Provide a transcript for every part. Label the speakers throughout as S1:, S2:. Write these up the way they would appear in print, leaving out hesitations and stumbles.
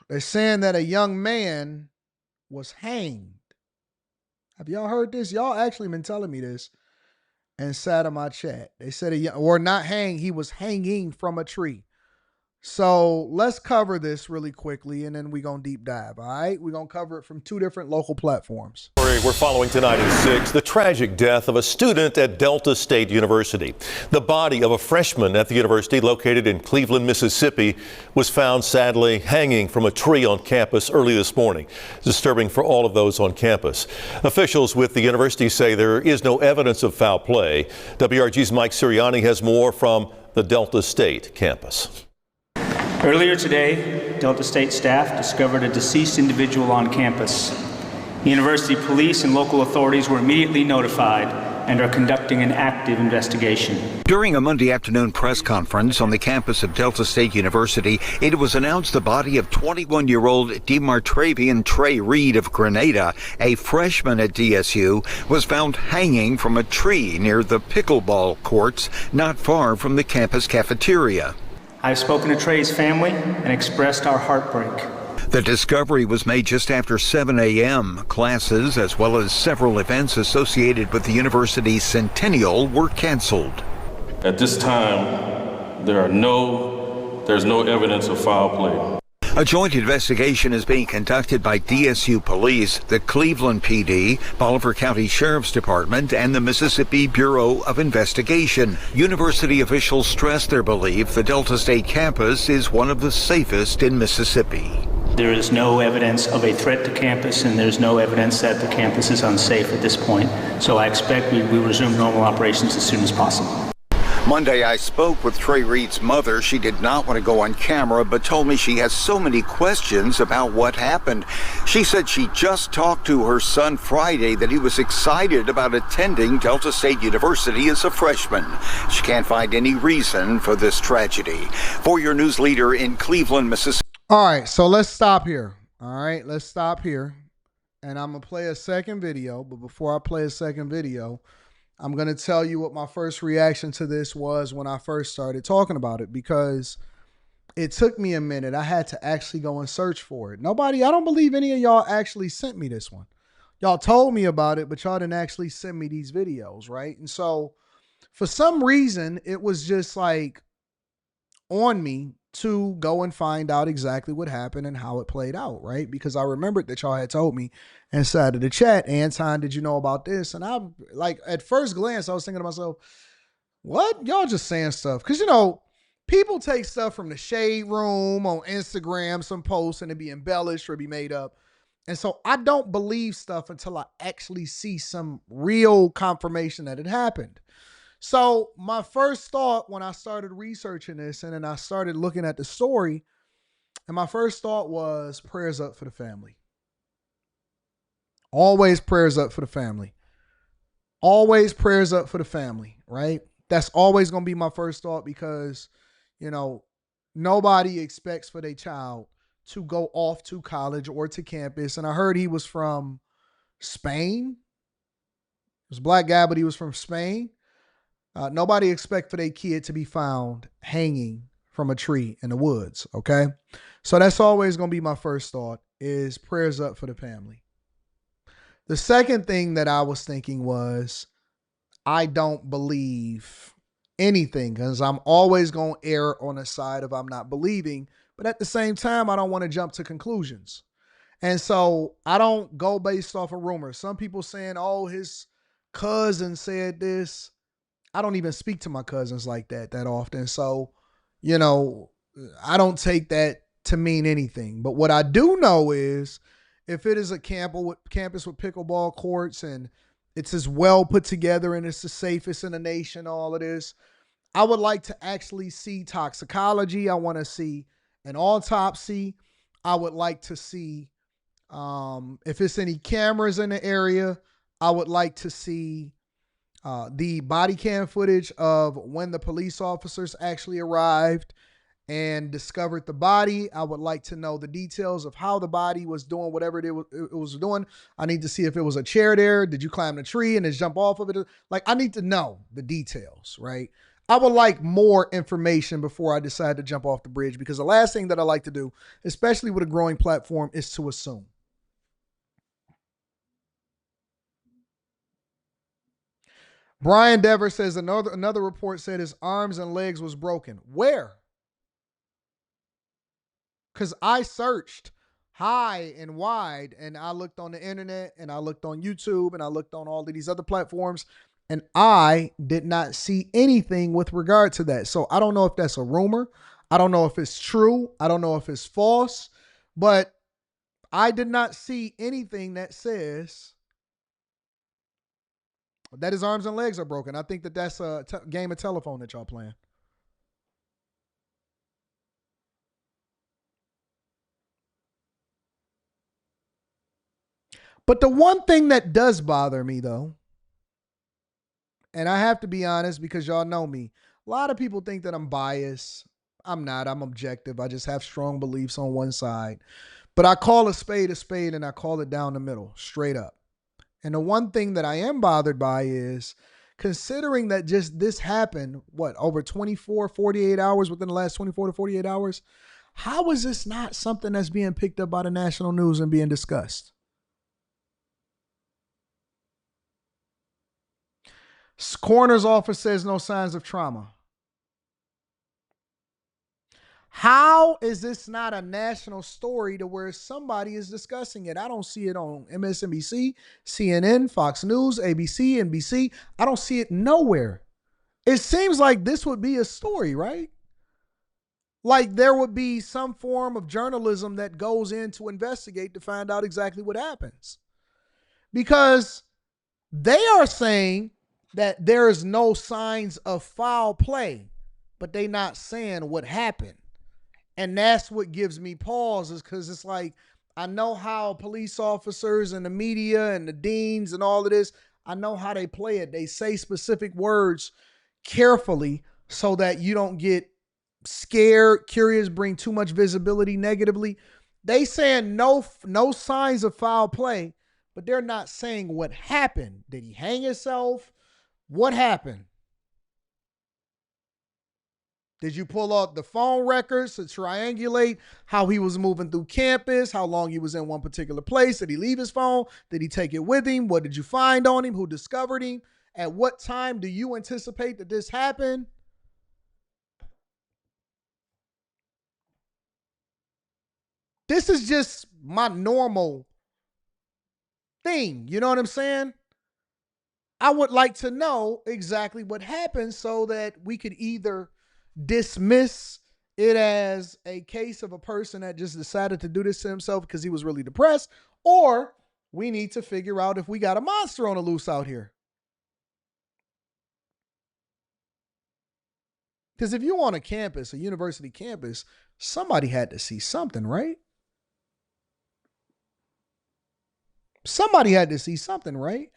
S1: They're saying that a young man was hanged. Have y'all heard this? Y'all actually been telling me this inside of my chat. They said, or not hang, he was hanging from a tree. So let's cover this really quickly and then we're going to deep dive. All right. We're going to cover it from two different local platforms.
S2: We're following tonight at 6, the tragic death of a student at Delta State University. The body of a freshman at the university located in Cleveland, Mississippi, was found sadly hanging from a tree on campus early this morning. Disturbing for all of those on campus. Officials with the university say there is no evidence of foul play. WRG's Mike Sirianni has more from the Delta State campus.
S3: Earlier today, Delta State staff discovered a deceased individual on campus. University police and local authorities were immediately notified and are conducting an active investigation.
S4: During a Monday afternoon press conference on the campus of Delta State University, it was announced the body of 21-year-old DeMartravian Trey Reed of Grenada, a freshman at DSU, was found hanging from a tree near the pickleball courts not far from the campus cafeteria.
S3: I've spoken to Trey's family and expressed our heartbreak.
S4: The discovery was made just after 7 a.m. Classes, as well as several events associated with the university's centennial, were canceled.
S5: At this time, there's no evidence of foul play.
S4: A joint investigation is being conducted by DSU Police, the Cleveland PD, Bolivar County Sheriff's Department, and the Mississippi Bureau of Investigation. University officials stress their belief the Delta State campus is one of the safest in Mississippi.
S3: There is no evidence of a threat to campus, and there's no evidence that the campus is unsafe at this point. So I expect we resume normal operations as soon as possible.
S4: Monday, I spoke with Trey Reed's mother. She did not want to go on camera, but told me she has so many questions about what happened. She said she just talked to her son Friday that he was excited about attending Delta State University as a freshman. She can't find any reason for this tragedy. For your news leader in Cleveland, Mississippi.
S1: All right, so let's stop here. All right, let's stop here. And I'm going to play a second video. But before I play a second video, I'm going to tell you what my first reaction to this was when I first started talking about it, because it took me a minute. I had to actually go and search for it. I don't believe any of y'all actually sent me this one. Y'all told me about it, but y'all didn't actually send me these videos, right? And so for some reason, it was just like on me to go and find out exactly what happened and how it played out, right? Because I remembered that y'all had told me inside of the chat, Anton, did you know about this? And I'm like, at first glance, I was thinking to myself, what? Y'all just saying stuff. Because, people take stuff from the shade room on Instagram, some posts, and it be embellished or be made up. And so I don't believe stuff until I actually see some real confirmation that it happened. So my first thought when I started researching this and then I started looking at the story, and my first thought was prayers up for the family. Always prayers up for the family. Always prayers up for the family, right? That's always going to be my first thought because, nobody expects for their child to go off to college or to campus. And I heard he was from Spain. He was a black guy, but he was from Spain. Nobody expect for their kid to be found hanging from a tree in the woods, okay? So that's always going to be my first thought is prayers up for the family. The second thing that I was thinking was I don't believe anything because I'm always going to err on the side of I'm not believing, but at the same time, I don't want to jump to conclusions. And so I don't go based off of rumors. Some people saying, oh, his cousin said this. I don't even speak to my cousins like that often. So, I don't take that to mean anything. But what I do know is if it is a campus with pickleball courts and it's as well put together and it's the safest in the nation, all of this, I would like to actually see toxicology. I want to see an autopsy. I would like to see if it's any cameras in the area. I would like to see the body cam footage of when the police officers actually arrived and discovered the body. I would like to know the details of how the body was doing whatever it was doing. I need to see if it was a chair there. Did you climb the tree and then jump off of it? Like, I need to know the details, right? I would like more information before I decide to jump off the bridge, because the last thing that I like to do, especially with a growing platform, is to assume. Brian Dever says another report said his arms and legs was broken. Where? Because I searched high and wide, and I looked on the internet, and I looked on YouTube, and I looked on all of these other platforms, and I did not see anything with regard to that. So I don't know if that's a rumor. I don't know if it's true. I don't know if it's false, but I did not see anything that says that his arms and legs are broken. I think that that's a game of telephone that y'all playing. But the one thing that does bother me, though, and I have to be honest because y'all know me, a lot of people think that I'm biased. I'm not. I'm objective. I just have strong beliefs on one side. But I call a spade, and I call it down the middle, straight up. And the one thing that I am bothered by is, considering that just this happened, over 24, 48 hours, within the last 24 to 48 hours, how is this not something that's being picked up by the national news and being discussed? Coroner's office says no signs of trauma. How is this not a national story to where somebody is discussing it? I don't see it on MSNBC, CNN, Fox News, ABC, NBC. I don't see it nowhere. It seems like this would be a story, right? Like there would be some form of journalism that goes in to investigate to find out exactly what happens. Because they are saying that there is no signs of foul play, but they not saying what happened. And that's what gives me pause, is because it's like, I know how police officers and the media and the deans and all of this, I know how they play it. They say specific words carefully so that you don't get scared, curious, bring too much visibility negatively. They saying no signs of foul play, but they're not saying what happened. Did he hang himself? What happened? Did you pull out the phone records to triangulate how he was moving through campus, how long he was in one particular place? Did he leave his phone? Did he take it with him? What did you find on him? Who discovered him? At what time do you anticipate that this happened? This is just my normal thing. You know what I'm saying? I would like to know exactly what happened so that we could either dismiss it as a case of a person that just decided to do this to himself because he was really depressed, or we need to figure out if we got a monster on the loose out here. Because if you on a campus, a university campus, somebody had to see something, right? Somebody had to see something, right?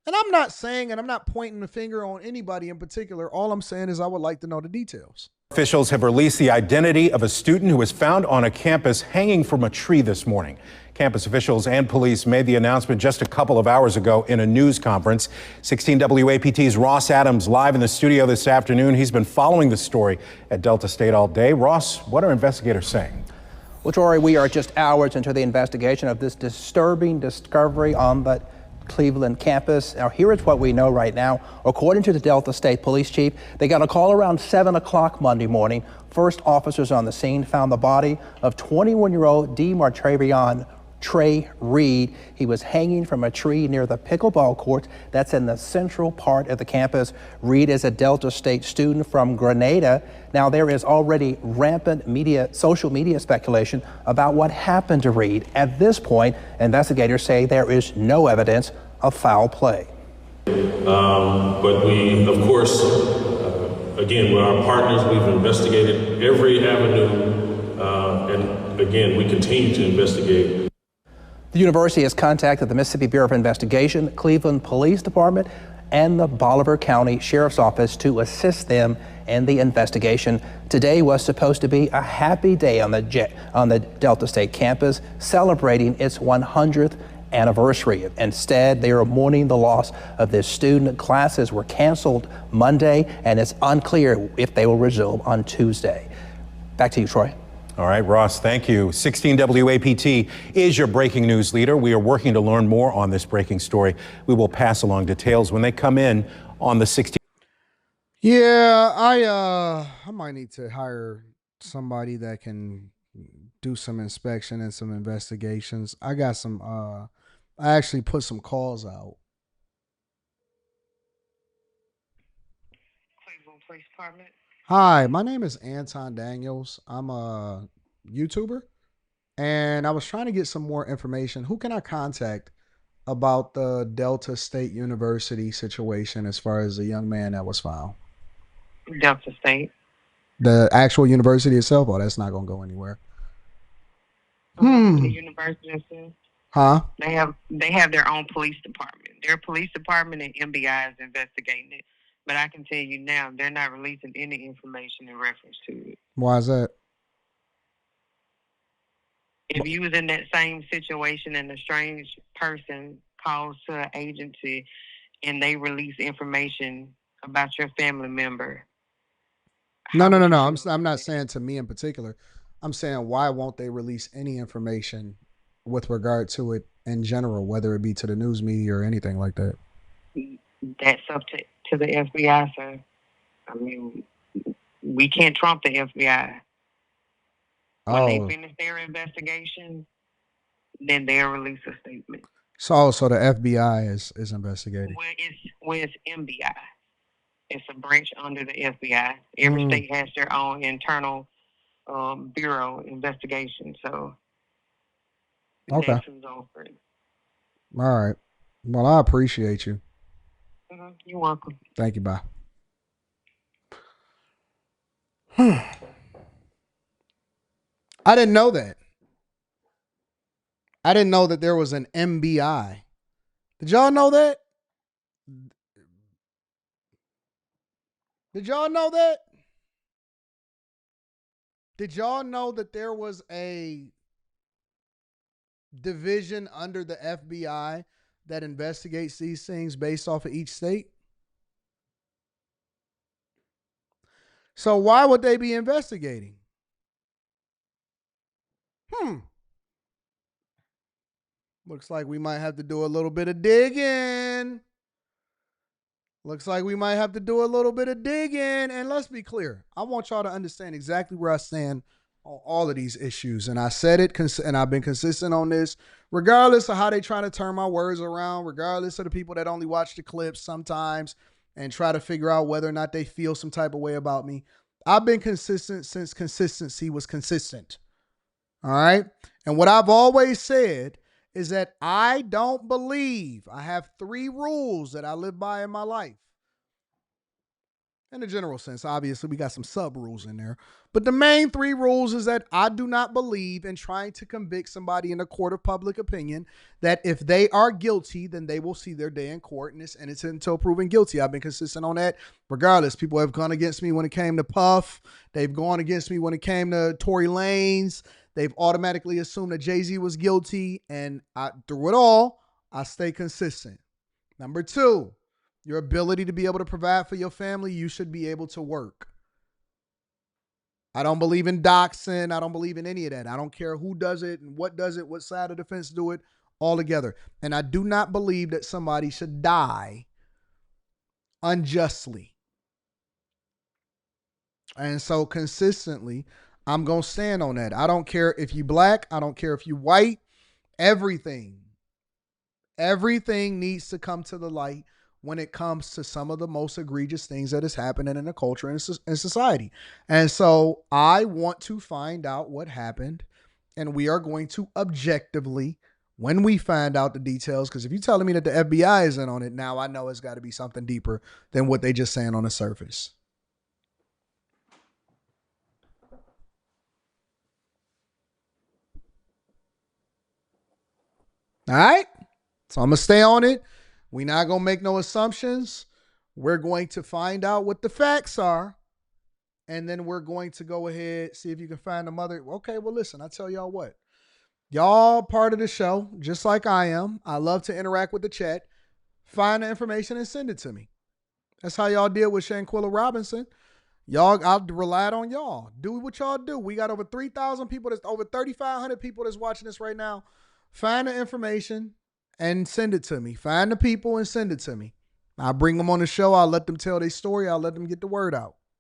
S1: And I'm not saying, and I'm not pointing the finger on anybody in particular. All I'm saying is I would like to know the details.
S6: Officials have released the identity of a student who was found on a campus hanging from a tree this morning. Campus officials and police made the announcement just a couple of hours ago in a news conference. 16 WAPT's Ross Adams live in the studio this afternoon. He's been following the story at Delta State all day. Ross, what are investigators saying?
S7: Well, Troy, we are just hours into the investigation of this disturbing discovery on the Cleveland campus. Now, here is what we know right now. According to the Delta State Police Chief, they got a call around 7 o'clock Monday morning. First officers on the scene found the body of 21-year-old DeMartravion Trey Reed. He was hanging from a tree near the pickleball court that's in the central part of the campus. Reed is a Delta State student from Grenada. Now, there is already rampant social media speculation about what happened to Reed. At this point, investigators say there is no evidence of foul play.
S5: But we, of course, again, with our partners, we've investigated every avenue, and again, we continue to investigate.
S7: The university has contacted the Mississippi Bureau of Investigation, Cleveland Police Department, and the Bolivar County Sheriff's Office to assist them in the investigation. Today was supposed to be a happy day on the Delta State campus, celebrating its 100th anniversary. Instead, they are mourning the loss of this student. Classes were canceled Monday, and it's unclear if they will resume on Tuesday. Back to you, Troy.
S6: All right, Ross, thank you. 16 WAPT is your breaking news leader. We are working to learn more on this breaking story. We will pass along details when they come in on the 16.
S1: Yeah, I might need to hire somebody that can do some inspection and some investigations. I got some I actually put some calls out.
S8: Cleveland Police Department.
S1: Hi, my name is Anton Daniels. I'm a YouTuber and I was trying to get some more information. Who can I contact about the Delta State University situation as far as the young man that was found?
S8: Delta State.
S1: The actual university itself? Oh, that's not going to go anywhere.
S8: The university itself.
S1: Huh?
S8: They have their own police department. Their police department and MBI is investigating it. But I can tell you now, they're not releasing any information in reference to it.
S1: Why is that?
S8: If you was in that same situation and a strange person calls to an agency and they release information about your family member.
S1: No. I'm not saying to me in particular. I'm saying why won't they release any information with regard to it in general, whether it be to the news media or anything like that?
S8: That's up to the FBI, sir. I mean, we can't trump the FBI. When they finish their investigation, then they'll release a statement.
S1: So the FBI is investigating.
S8: Well, it's MBI. It's a branch under the FBI. Every state has their own internal bureau investigation. So
S1: Okay.
S8: that's who's over it.
S1: All right. Well, I appreciate you.
S8: You're welcome.
S1: Thank you. Bye. I didn't know that. I didn't know that there was an MBI. Did y'all know that? Did y'all know that? Did y'all know that there was a division under the FBI that investigates these things based off of each state? So why would they be investigating? Looks like we might have to do a little bit of digging. And let's be clear. I want y'all to understand exactly where I stand on all of these issues. And I said it, and I've been consistent on this, regardless of how they try to turn my words around, regardless of the people that only watch the clips sometimes and try to figure out whether or not they feel some type of way about me. I've been consistent since consistency was consistent. All right. And what I've always said is that I don't believe I have 3 rules that I live by in my life. In a general sense, obviously, we got some sub rules in there. But the main 3 rules is that I do not believe in trying to convict somebody in a court of public opinion, that if they are guilty, then they will see their day in court, and it's until proven guilty. I've been consistent on that. Regardless, people have gone against me when it came to Puff. They've gone against me when it came to Tory Lanez. They've automatically assumed that Jay-Z was guilty, and through it all, I stay consistent. Number 2, your ability to be able to provide for your family, you should be able to work. I don't believe in doxing. I don't believe in any of that. I don't care who does it and what does it, what side of the fence do it, all together. And I do not believe that somebody should die unjustly. And so consistently, I'm going to stand on that. I don't care if you black. I don't care if you white. Everything needs to come to the light when it comes to some of the most egregious things that is happening in the culture and in society. And so I want to find out what happened, and we are going to objectively, when we find out the details, because if you're telling me that the FBI isn't on it, now I know it's got to be something deeper than what they just saying on the surface. All right. So I'm going to stay on it. We're not going to make no assumptions. We're going to find out what the facts are. And then we're going to go ahead, see if you can find the mother. Okay, well, listen, I tell y'all what. Y'all part of the show, just like I am. I love to interact with the chat. Find the information and send it to me. That's how y'all deal with Shanquilla Robinson. Y'all, I relied on y'all. Do what y'all do. We got over 3,000 people. That's over 3,500 people that's watching this right now. Find the information and send it to me. Find the people and send it to me. I'll bring them on the show. I'll let them tell their story. I'll let them get the word out.